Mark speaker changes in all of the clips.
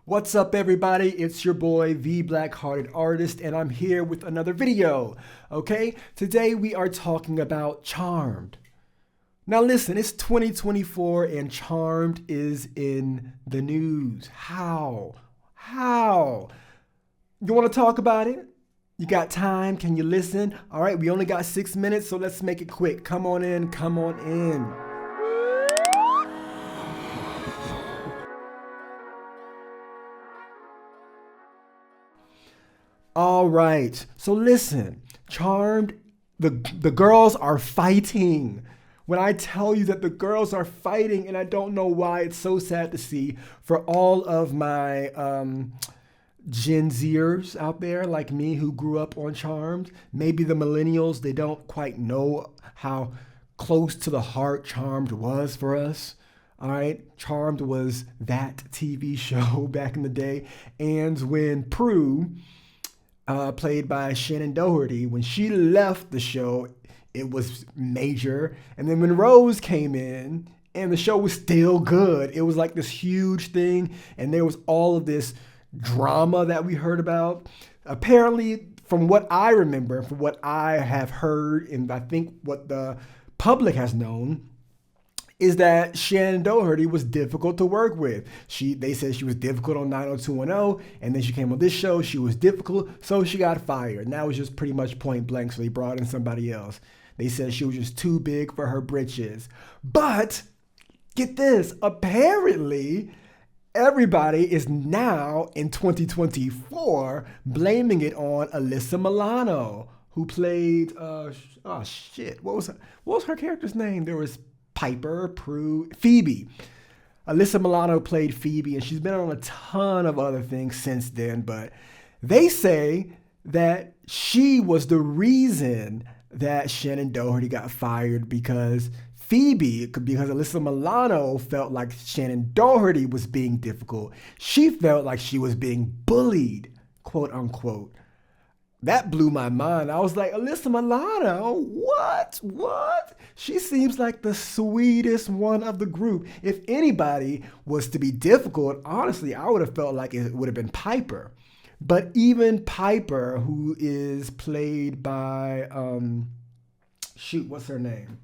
Speaker 1: What's up, everybody? It's your boy, the Black Hearted Artist, and I'm here with another video. Okay, today we are talking about Charmed. Now, listen, it's 2024 and Charmed is in the news. How? How? You want to talk about it? You got time? Can you listen? All right, we only got 6 minutes, so let's make it quick. Come on in, come on in. All right. So listen, Charmed, the girls are fighting. When I tell you that the girls are fighting, and I don't know why, it's so sad to see for all of my Gen Zers out there like me who grew up on Charmed. Maybe the millennials, they don't quite know how close to the heart Charmed was for us. All right, Charmed was that TV show back in the day. And when Prue, played by Shannon Doherty, when she left the show, it was major. And then when Rose came in and the show was still good, it was like this huge thing. And there was all of this drama that we heard about. Apparently, from what I remember, from what I have heard, and I think what the public has known, is that Shannon Doherty was difficult to work with. They said she was difficult on 90210, and then she came on this show, she was difficult, so she got fired. And that was just pretty much point blank, so they brought in somebody else. They said she was just too big for her britches. But, get this, apparently, everybody is now, in 2024, blaming it on Alyssa Milano, who played, what was her character's name? There was Piper, Prue, Phoebe. Alyssa Milano played Phoebe, and she's been on a ton of other things since then, but they say that she was the reason that Shannon Doherty got fired because Alyssa Milano felt like Shannon Doherty was being difficult. She felt like she was being bullied, quote unquote. That blew my mind. I was like, Alyssa Milano, what? She seems like the sweetest one of the group. If anybody was to be difficult, honestly, I would have felt like it would have been Piper. But even Piper, who is played by, what's her name?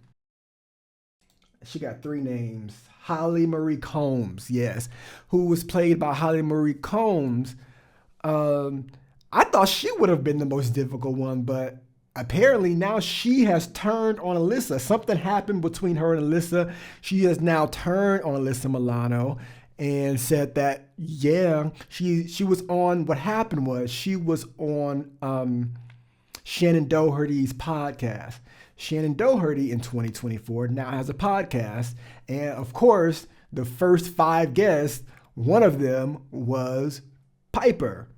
Speaker 1: She got 3 names. Holly Marie Combs, yes. Who was played by Holly Marie Combs. I thought she would have been the most difficult one, but apparently now she has turned on Alyssa. Something happened between her and Alyssa. She has now turned on Alyssa Milano and said that, yeah, she was on, what happened was she was on Shannon Doherty's podcast. Shannon Doherty in 2024 now has a podcast. And of course, the first 5 guests, one of them was Piper,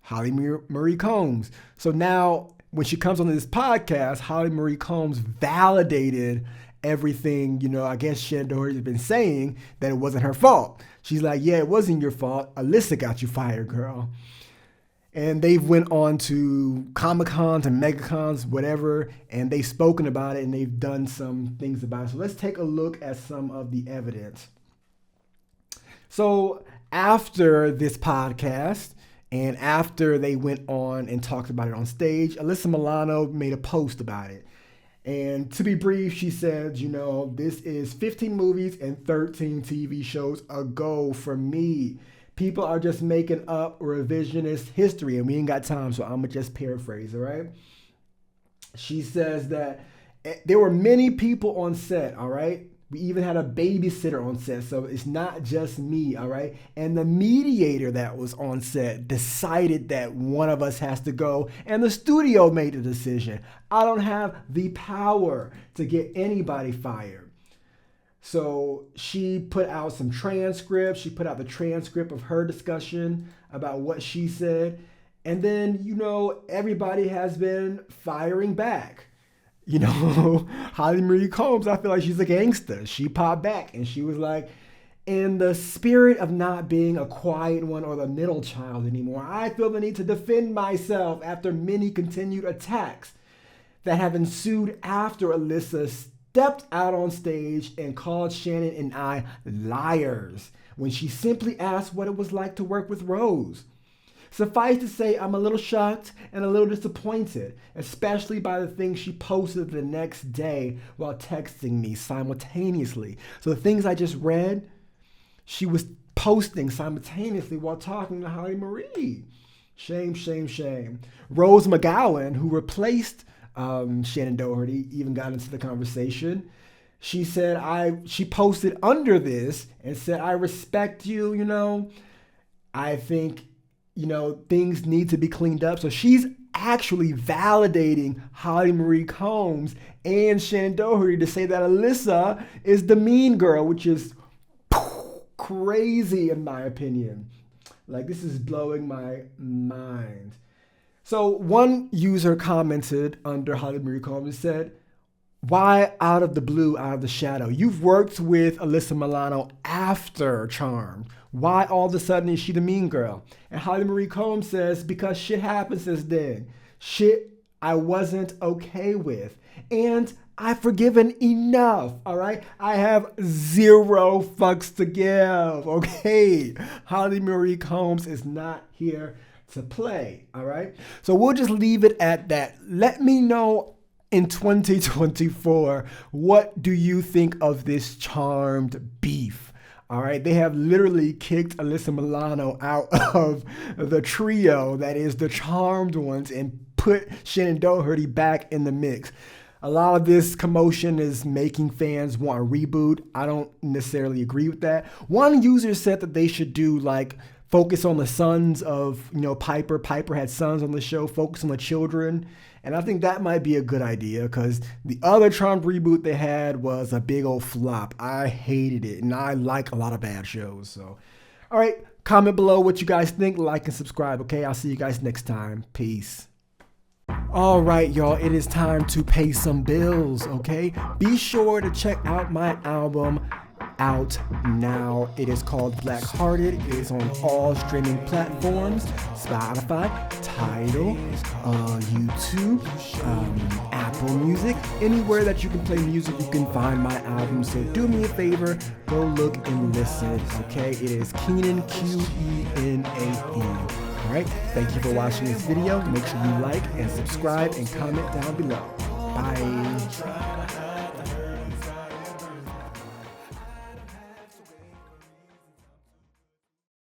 Speaker 1: Holly Marie Combs. So now when she comes on this podcast, Holly Marie Combs validated everything, I guess Shannon Doherty has been saying, that it wasn't her fault. She's like, yeah, it wasn't your fault. Alyssa got you fired, girl. And they've went on to Comic-Cons and Mega-Cons, whatever, and they've spoken about it and they've done some things about it. So let's take a look at some of the evidence. So after this podcast, and after they went on and talked about it on stage, Alyssa Milano made a post about it. And to be brief, she said, this is 15 movies and 13 TV shows ago for me. People are just making up revisionist history, and we ain't got time, so I'm going to just paraphrase, all right? She says that there were many people on set, all right? We even had a babysitter on set, so it's not just me, all right? And the mediator that was on set decided that one of us has to go, and the studio made the decision. I don't have the power to get anybody fired. So she put out some transcripts. She put out the transcript of her discussion about what she said. And then, everybody has been firing back. Holly Marie Combs, I feel like she's a gangster. She popped back and she was like, in the spirit of not being a quiet one or the middle child anymore, I feel the need to defend myself after many continued attacks that have ensued after Alyssa stepped out on stage and called Shannon and I liars. when she simply asked what it was like to work with Rose. Suffice to say, I'm a little shocked and a little disappointed, especially by the things she posted the next day while texting me simultaneously. So the things I just read, she was posting simultaneously while talking to Holly Marie. Shame, shame, shame. Rose McGowan, who replaced Shannon Doherty, even got into the conversation. She said, she posted under this and said, I respect you, I think, things need to be cleaned up. So she's actually validating Holly Marie Combs and Shannon Doherty to say that Alyssa is the mean girl, which is crazy in my opinion. Like, this is blowing my mind. So one user commented under Holly Marie Combs and said, why out of the blue, out of the shadow? You've worked with Alyssa Milano after Charmed. Why all of a sudden is she the mean girl? And Holly Marie Combs says, because shit happened since then. Shit I wasn't okay with. And I've forgiven enough, all right? I have 0 fucks to give, okay? Holly Marie Combs is not here to play, all right? So we'll just leave it at that. Let me know in 2024, what do you think of this Charmed beef? All right, they have literally kicked Alyssa Milano out of the trio that is the Charmed ones and put Shannon Doherty back in the mix. A lot of this commotion is making fans want a reboot. I don't necessarily agree with that. One user said that they should do focus on the sons of, Piper. Piper had sons on the show, focus on the children. And I think that might be a good idea because the other Charmed reboot they had was a big old flop. I hated it, and I like a lot of bad shows. So, all right, comment below what you guys think, like and subscribe, okay? I'll see you guys next time. Peace. All right, y'all, it is time to pay some bills, okay? Be sure to check out my album, Out Now. It is called Black Hearted. It is on all streaming platforms, Spotify, Tidal, YouTube, Apple Music, anywhere that you can play music, you can find my album. So do me a favor, go look and listen, okay? It is Keenan, Quenae. All right, thank you for watching this video. Make sure you like and subscribe and comment down below. Bye.